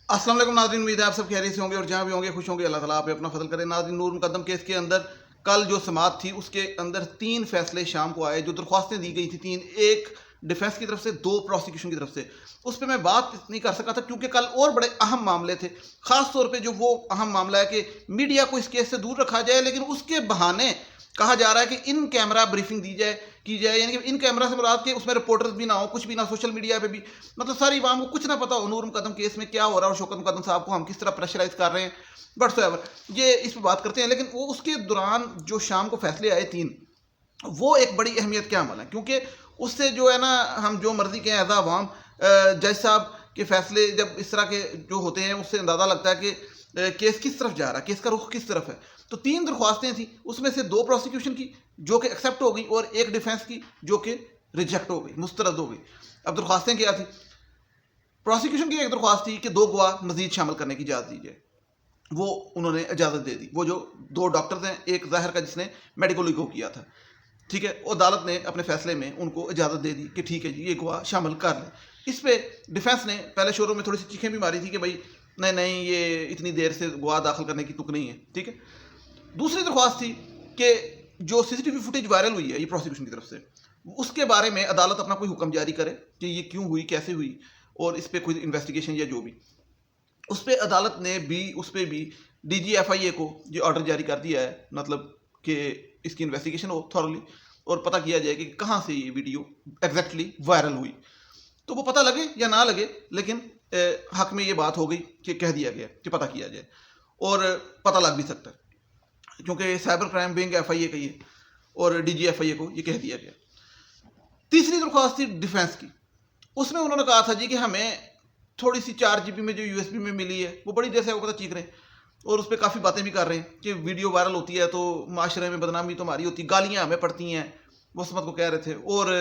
अस्सलाम वालेकुम नाज़रीन, उम्मीद है आप सब खैरियत से होंगे और जहाँ भी होंगे खुश होंगे। अल्लाह ताला आप पे अपना फजल करे। नाज़रीन, नूर मुकद्दम केस के अंदर कल जो समाअत थी उसके अंदर 3 फैसले शाम को आए। जो दरख्वास्तें दी गई थी 3, एक डिफेंस की तरफ से, 2 प्रोसिक्यूशन की तरफ से। उस पर मैं बात नहीं कर सका था क्योंकि कल और बड़े अहम मामले थे। ख़ास तौर पे जो वो अहम मामला है कि मीडिया को इस केस से दूर रखा जाए, लेकिन उसके बहाने कहा जा रहा है कि इन कैमरा ब्रीफिंग दी जाए, की जाए, यानी कि इन कैमरा से मुराद के उसमें रिपोर्टर्स भी ना हो, कुछ भी ना, सोशल मीडिया पे भी मतलब सारी आवाम को कुछ ना पता हो नूर मुकद्दम केस में क्या हो रहा है और शौकत मुकद्दम साहब को हम किस तरह प्रेशराइज कर रहे हैं बट एवर, ये इस पर बात करते हैं। लेकिन वो उसके दौरान जो शाम को फैसले आए 3, वो एक बड़ी अहमियत के अमल है क्योंकि उससे जो है ना, हम जो मर्जी के एज आवाम जज साहब के फैसले जब इस तरह के जो होते हैं उससे अंदाज़ा लगता है कि केस किस तरफ जा रहा है, केस का रुख किस तरफ है। तो 3 दरख्वास्तें थी, उसमें से 2 प्रोसिक्यूशन की जो कि एक्सेप्ट हो गई और एक डिफेंस की जो कि रिजेक्ट हो गई, मुस्तरद हो गई। अब दरख्वास्तें क्या थी? प्रोसिक्यूशन की एक दरख्वास्त थी कि 2 गवाह मजीद शामिल करने की इजाज़त दी जाए, वो उन्होंने इजाज़त दे दी। वो जो 2 डॉक्टर्स हैं, एक ज़ाहिर का जिसने मेडिकल ईको किया था, ठीक है, अदालत ने अपने फैसले में उनको इजाज़त दे दी कि ठीक है जी, ये गवाह शामिल कर लें। इस पर डिफेंस ने पहले शोरों में थोड़ी सी चीखें भी मारी थी कि भाई नहीं नहीं, ये इतनी देर से गवाह दाखिल करने की तुक नहीं है, ठीक है। दूसरी दरख्वास्त थी कि जो सीसीटीवी फुटेज वायरल हुई है ये प्रोसिक्यूशन की तरफ से, उसके बारे में अदालत अपना कोई हुक्म जारी करे कि ये क्यों हुई, कैसे हुई, और इस पर कोई इन्वेस्टिगेशन या जो भी। उस पर अदालत ने भी, उस पर भी DGFIA को ये ऑर्डर जारी कर दिया है, मतलब कि इसकी इन्वेस्टिगेशन हो थॉरली और पता किया जाए कि कहाँ से ये वीडियो एग्जैक्टली वायरल हुई। तो वो पता लगे या ना लगे, लेकिन हक में ये बात हो गई कि कह दिया गया कि पता किया जाए, और पता लग भी सकता है क्योंकि साइबर क्राइम विंग FIA का ये और DGFIA को ये कह दिया गया। तीसरी दरख्वास्त थी डिफेंस की। उसमें उन्होंने कहा था जी कि हमें थोड़ी सी 4 GB में जो USB में मिली है वो बड़ी देर से वो चीख रहे हैं और उस पर काफ़ी बातें भी कर रहे हैं कि वीडियो वायरल होती है तो माशरे में बदनामी तो हमारी होती, गालियाँ हमें पड़ती हैं, वो समझ को कह रहे थे। और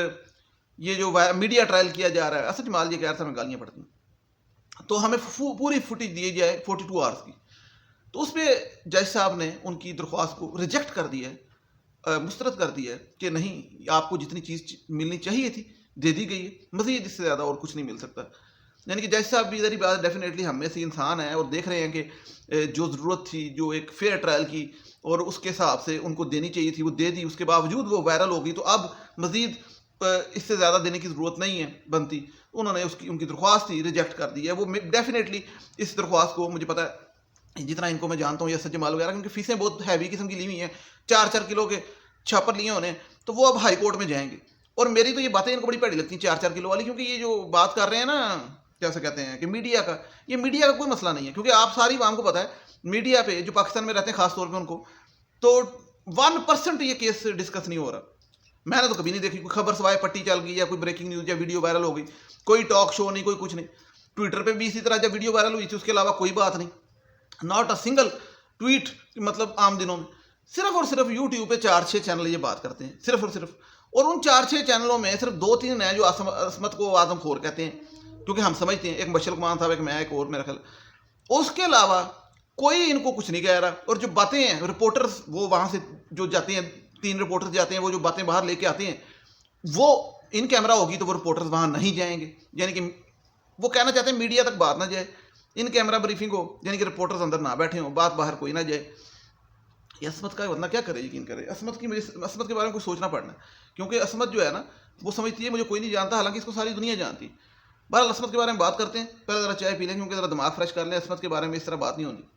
ये जो मीडिया ट्रायल किया जा रहा है, असद जमाल ये कह रहा था हमें गालियाँ पड़ती हैं, तो हमें पूरी फुटेज दी जाए 42 आवर्स की। तो उस पर जज साहब ने उनकी दरख्वास्त को रिजेक्ट कर दिया है, मुस्तरद कर दिया है कि नहीं, आपको जितनी चीज़ मिलनी चाहिए थी दे दी गई है, मज़ीद इससे ज़्यादा और कुछ नहीं मिल सकता। यानी कि जज साहब भी इधर ही बात, डेफिनेटली हम में से इंसान है और देख रहे हैं कि जो ज़रूरत थी, जो एक फेयर ट्रायल की और उसके हिसाब से उनको देनी चाहिए थी वो दे दी, उसके बावजूद वो वायरल हो गई, तो अब मज़ीद इससे ज़्यादा देने की ज़रूरत नहीं है बनती। उन्होंने उसकी उनकी दरख्वास्त थी रिजेक्ट कर दी है। वो डेफिनेटली इस दरख्वास्त को, मुझे पता है जितना इनको मैं जानता हूँ या सज्ज माल वगैरह, क्योंकि फीसें बहुत हैवी किस्म की ली हुई हैं, 4-4 किलो के छापर लिए उन्हें, तो वो अब हाई कोर्ट में जाएंगे। और मेरी तो ये बातें इनको बड़ी भैड़ी लगती हैं 4-4 किलो वाली, क्योंकि ये जो बात कर रहे हैं ना, कैसे कहते हैं कि मीडिया का, ये मीडिया का कोई मसला नहीं है, क्योंकि आप सारी आवाम को पता है मीडिया पे जो पाकिस्तान में रहते हैं खास तौर पे उनको तो 1% ये केस डिस्कस नहीं हो रहा। मैंने तो कभी नहीं देखी कोई खबर सवाए पट्टी चल गई या कोई ब्रेकिंग न्यूज़ या वीडियो वायरल हो गई, कोई टॉक शो नहीं, कोई कुछ नहीं। ट्विटर पे भी इसी तरह जब वीडियो वायरल हुई थी उसके अलावा कोई बात नहीं, नॉट अ सिंगल ट्वीट। मतलब आम दिनों में सिर्फ और सिर्फ यूट्यूब पे 4-6 चैनल ये बात करते हैं, सिर्फ और सिर्फ। और उन 4-6 चैनलों में सिर्फ 2-3 हैं जो असमत को आजमखोर कहते हैं, क्योंकि हम समझते हैं, एक मशल कुमान साहब, एक मैं, एक और मेरा ख्याल। उसके अलावा कोई इनको कुछ नहीं कह रहा। और जो बातें हैं रिपोर्टर्स, वो वहाँ से जो जाते हैं, 3 रिपोर्टर्स जाते हैं, वो जो बातें बाहर लेके आते हैं, वो इन कैमरा होगी तो वो रिपोर्टर्स वहाँ नहीं जाएंगे। यानी कि वो कहना चाहते हैं मीडिया तक बात ना जाए, इन कैमरा ब्रीफिंग हो, यानी कि रिपोर्टर्स अंदर ना बैठे हों, बात बाहर कोई ना जाए। ये असमत का वरना क्या करे, यकीन करे। असमत की, मुझे असमत के बारे में कुछ सोचना पड़ना है, क्योंकि असमत जो है ना वो समझती है मुझे कोई नहीं जानता, हालांकि इसको सारी दुनिया जानती है। बहरहाल असमत के बारे में बात करते हैं, पहले ज़रा चाय पी लें क्योंकि ज़रा दिमाग फ्रेश कर लें। असमत के बारे में इस तरह बात नहीं होनी।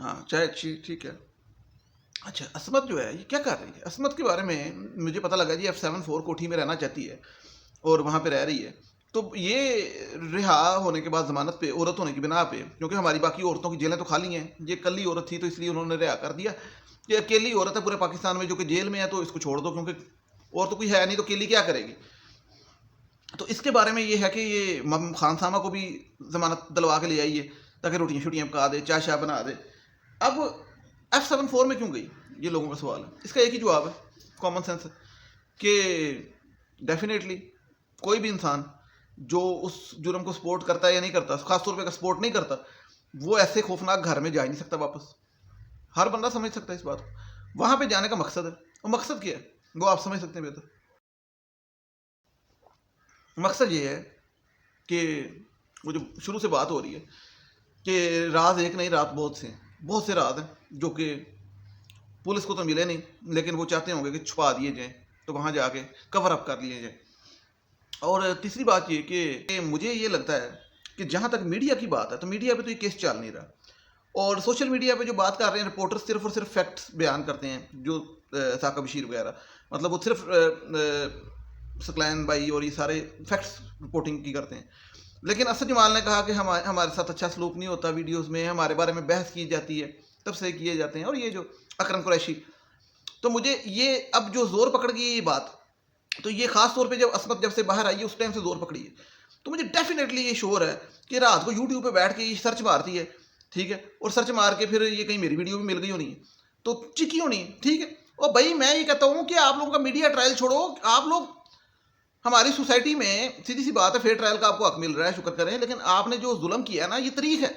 हाँ, चाय अच्छी, ठीक है। अच्छा, असमत जो है ये क्या कर रही है? असमत के बारे में मुझे पता लगा जी F74 कोठी में रहना चाहती है और वहाँ पे रह रही है। तो ये रिहा होने के बाद ज़मानत पे, औरत होने की बिना पे, क्योंकि हमारी बाकी औरतों की जेलें तो खाली हैं, ये कल्ली औरत थी तो इसलिए उन्होंने रिहा कर दिया। ये अकेली औरत है पूरे पाकिस्तान में जो कि जेल में है, तो इसको छोड़ दो, क्योंकि और तो कोई है नहीं, तो अकेली क्या करेगी। तो इसके बारे में ये है कि ये खान सामा को भी ज़मानत दिलवा के ले आइए ताकि रोटियाँ शोटियाँ पका दे, चाय शाय बना दे। अब F74 में क्यों गई, ये लोगों का सवाल है। इसका एक ही जवाब है, कॉमन सेंस है, कि डेफिनेटली कोई भी इंसान जो उस जुर्म को सपोर्ट करता है या नहीं करता, खासतौर पर अगर सपोर्ट नहीं करता, वो ऐसे खौफनाक घर में जा ही नहीं सकता वापस। हर बंदा समझ सकता है इस बात को। वहाँ पे जाने का मकसद है, और मकसद क्या है वो आप समझ सकते हैं बेहतर। مقصد یہ ہے کہ وہ جو شروع سے بات ہو رہی ہے کہ راز ایک نہیں، رات بہت سے راز ہیں جو کہ پولیس کو تو ملے نہیں، لیکن وہ چاہتے ہوں گے کہ چھپا دیے جائیں، تو وہاں جا کے کور اپ کر لیے جائیں۔ اور تیسری بات یہ کہ مجھے یہ لگتا ہے کہ جہاں تک میڈیا کی بات ہے تو میڈیا پہ تو یہ کیس چل نہیں رہا، اور سوشل میڈیا پہ جو بات کر رہے ہیں رپورٹر صرف اور صرف فیکٹس بیان کرتے ہیں، جو ثاقب بشیر وغیرہ، مطلب وہ صرف سکلین بھائی اور یہ سارے فیکٹس رپورٹنگ کی کرتے ہیں، لیکن اسد جمال نے کہا کہ ہمارے ساتھ اچھا سلوک نہیں ہوتا، ویڈیوز میں ہمارے بارے میں بحث کی جاتی ہے، تبصرے کیے جاتے ہیں، اور یہ جو اکرم قریشی، تو مجھے یہ اب جو زور پکڑ گئی یہ بات، تو یہ خاص طور پہ جب عصمت جب سے باہر آئی ہے اس ٹائم سے زور پکڑی ہے، تو مجھے ڈیفینیٹلی یہ شور ہے کہ رات کو یوٹیوب پہ بیٹھ کے یہ سرچ مارتی ہے، ٹھیک ہے، اور سرچ مار کے پھر یہ کہیں میری ویڈیو بھی مل گئی ہونی ہے تو چکی ہونی ہے، ٹھیک ہے۔ اور بھائی میں یہ کہتا ہوں کہ آپ لوگوں کا میڈیا ٹرائل چھوڑو، آپ لوگ ہماری سوسائٹی میں سیدھی سی بات ہے فیئر ٹرائل کا آپ کو حق مل رہا ہے، شکر کریں، لیکن آپ نے جو ظلم کیا ہے نا یہ طریق ہے،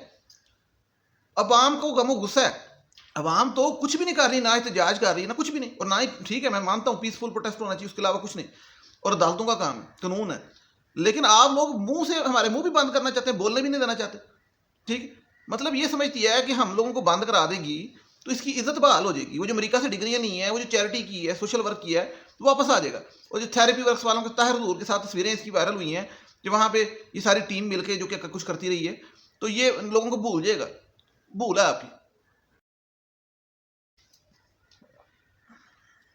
عوام کو غم و غصہ ہے، عوام تو کچھ بھی نہیں کر رہی، نہ احتجاج کر رہی ہے، نہ کچھ بھی نہیں، اور نہ ہی ٹھیک ہے میں مانتا ہوں پیسفل پروٹیسٹ ہونا چاہیے، اس کے علاوہ کچھ نہیں، اور عدالتوں کا کام ہے، قانون ہے، لیکن آپ لوگ منہ سے ہمارے منہ بھی بند کرنا چاہتے ہیں، بولنے بھی نہیں دینا چاہتے، ٹھیک، مطلب یہ سمجھتی ہے کہ ہم لوگوں کو بند کرا دے گی تو اس کی عزت بحال ہو جائے گی، وہ جو امریکہ سے ڈگریاں نہیں ہیں، وہ جو چیریٹی کی ہے، سوشل ورک کیا ہے، وہ واپس آ جائے گا، اور جو تھیراپی ورکس والوں کے طاہر حضور کے ساتھ تصویریں اس کی وائرل ہوئی ہیں کہ وہاں پہ یہ ساری ٹیم مل کے جو کہ کچھ کرتی رہی ہے، تو یہ لوگوں کو بھول جائے گا، بھول ہے آپ کی،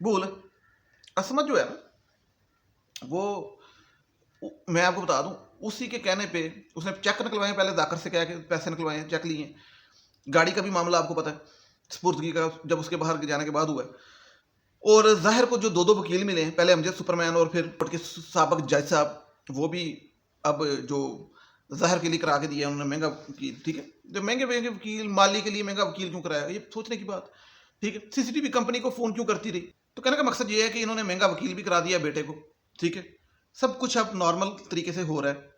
بھول ہے۔ عصمت جو ہے نا وہ، میں آپ کو بتا دوں اسی کے کہنے پہ اس نے چیک نکلوائے ہیں، پہلے ذاکر سے کہا کہ پیسے نکلوائے ہیں، چیک لیے ہیں، گاڑی کا بھی معاملہ آپ کو پتا ہے سپردگی کا جب اس کے باہر جانے کے بعد ہوا ہے، اور ظاہر کو جو دو وکیل ملے ہیں، پہلے امجد سپرمین اور پھر کے سابق جج صاحب، وہ بھی اب جو ظاہر کے لیے کرا کے دیا انہوں نے مہنگا وکیل، ٹھیک ہے، جو مہنگے وکیل مالی کے لیے مہنگا وکیل کیوں کرایا، یہ سوچنے کی بات، ٹھیک ہے، سی سی ٹی وی کمپنی کو فون کیوں کرتی رہی، تو کہنے کا مقصد یہ ہے کہ انہوں نے مہنگا وکیل بھی کرا دیا بیٹے کو، ٹھیک ہے، سب کچھ اب نارمل طریقے سے ہو رہا ہے،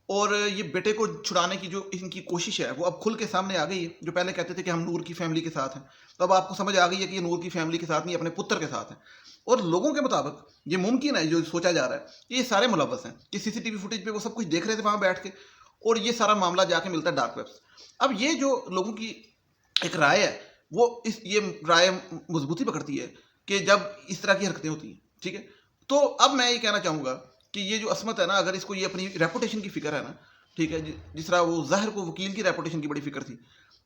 اور یہ بیٹے کو چھڑانے کی جو ان کی کوشش ہے وہ اب کھل کے سامنے آ گئی ہے، جو پہلے کہتے تھے کہ ہم نور کی فیملی کے ساتھ ہیں، تو اب آپ کو سمجھ آ گئی ہے کہ یہ نور کی فیملی کے ساتھ نہیں، اپنے پتر کے ساتھ ہیں، اور لوگوں کے مطابق یہ ممکن ہے جو سوچا جا رہا ہے کہ یہ سارے ملوث ہیں، کہ سی سی ٹی وی فوٹیج پہ وہ سب کچھ دیکھ رہے تھے وہاں بیٹھ کے، اور یہ سارا معاملہ جا کے ملتا ہے ڈارک ویب سے۔ اب یہ جو لوگوں کی ایک رائے ہے وہ یہ رائے مضبوطی پکڑتی ہے کہ جب اس طرح کی حرکتیں ہوتی ہیں، ٹھیک ہے، تو اب میں یہ کہنا چاہوں گا کہ یہ جو عصمت ہے نا، اگر اس کو یہ اپنی ریپوٹیشن کی فکر ہے نا، ٹھیک ہے، جس طرح وہ ظاہر کو وکیل کی ریپوٹیشن کی بڑی فکر تھی،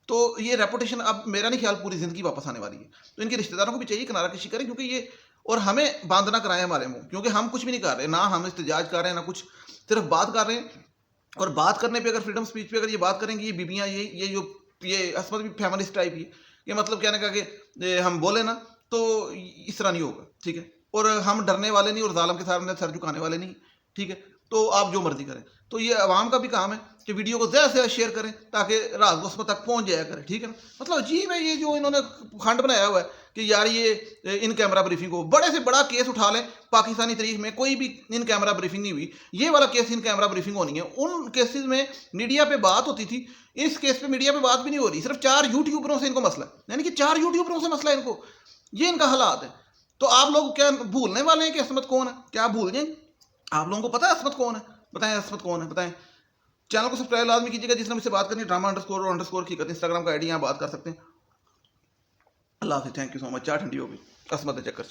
تو یہ ریپوٹیشن اب میرا نہیں خیال پوری زندگی واپس آنے والی ہے، تو ان کے رشتہ داروں کو بھی چاہیے کنارہ کشی کریں، کیونکہ یہ اور ہمیں باندھ نہ کرائیں ہمارے منہ، کیونکہ ہم کچھ بھی نہیں کر رہے، نہ ہم احتجاج کر رہے ہیں، نہ کچھ، صرف بات کر رہے ہیں، اور بات کرنے پہ اگر فریڈم اسپیچ پہ اگر یہ بات کریں گے یہ بیبیاں یہ عصمت بھی فیملسٹ ٹائپ ہی، یہ مطلب کہنے کا کہ ہم بولے نا تو اس طرح نہیں ہوگا، ٹھیک ہے، اور ہم ڈرنے والے نہیں اور ظالم کے سامنے سر جھکانے والے نہیں، ٹھیک ہے، تو آپ جو مرضی کریں، تو یہ عوام کا بھی کام ہے کہ ویڈیو کو زیادہ سے زیادہ شیئر کریں تاکہ راز کو اس تک پہنچ جایا کرے، ٹھیک ہے نا، مطلب عجیب ہے یہ جو انہوں نے کھنڈ بنایا ہوا ہے کہ یار یہ ان کیمرہ بریفنگ کو بڑے سے بڑا کیس اٹھا لیں، پاکستانی تاریخ میں کوئی بھی ان کیمرہ بریفنگ نہیں ہوئی، یہ والا کیس ان کیمرہ بریفنگ ہونی ہے، ان کیسز میں میڈیا پہ بات ہوتی تھی، اس کیس پہ میڈیا پہ بات بھی نہیں ہو رہی، صرف 4 یوٹیوبروں سے ان کو مسئلہ ہے، یعنی کہ 4 یوٹیوبروں سے مسئلہ ہے ان کو، یہ ان کا حالات ہے، تو آپ لوگ کیا بھولنے والے ہیں کہ عصمت کون ہے، کیا آپ بھول جائیں؟ آپ لوگوں کو پتا ہے عصمت کون ہے؟ بتائیں عصمت کون ہے، بتائیں، چینل کو سبسکرائب لازمی کیجیے گا، جس نے مجھ سے بات کرنی ہے ڈرامہ انڈرسکور اور انڈرسکور کی کرتے ہیں، انسٹاگرام کا آئی ڈی یہاں بات کر سکتے ہیں، اللہ حافظ، تھینک یو سو مچ، چاہ ٹھنڈی ہوگی عصمت چکر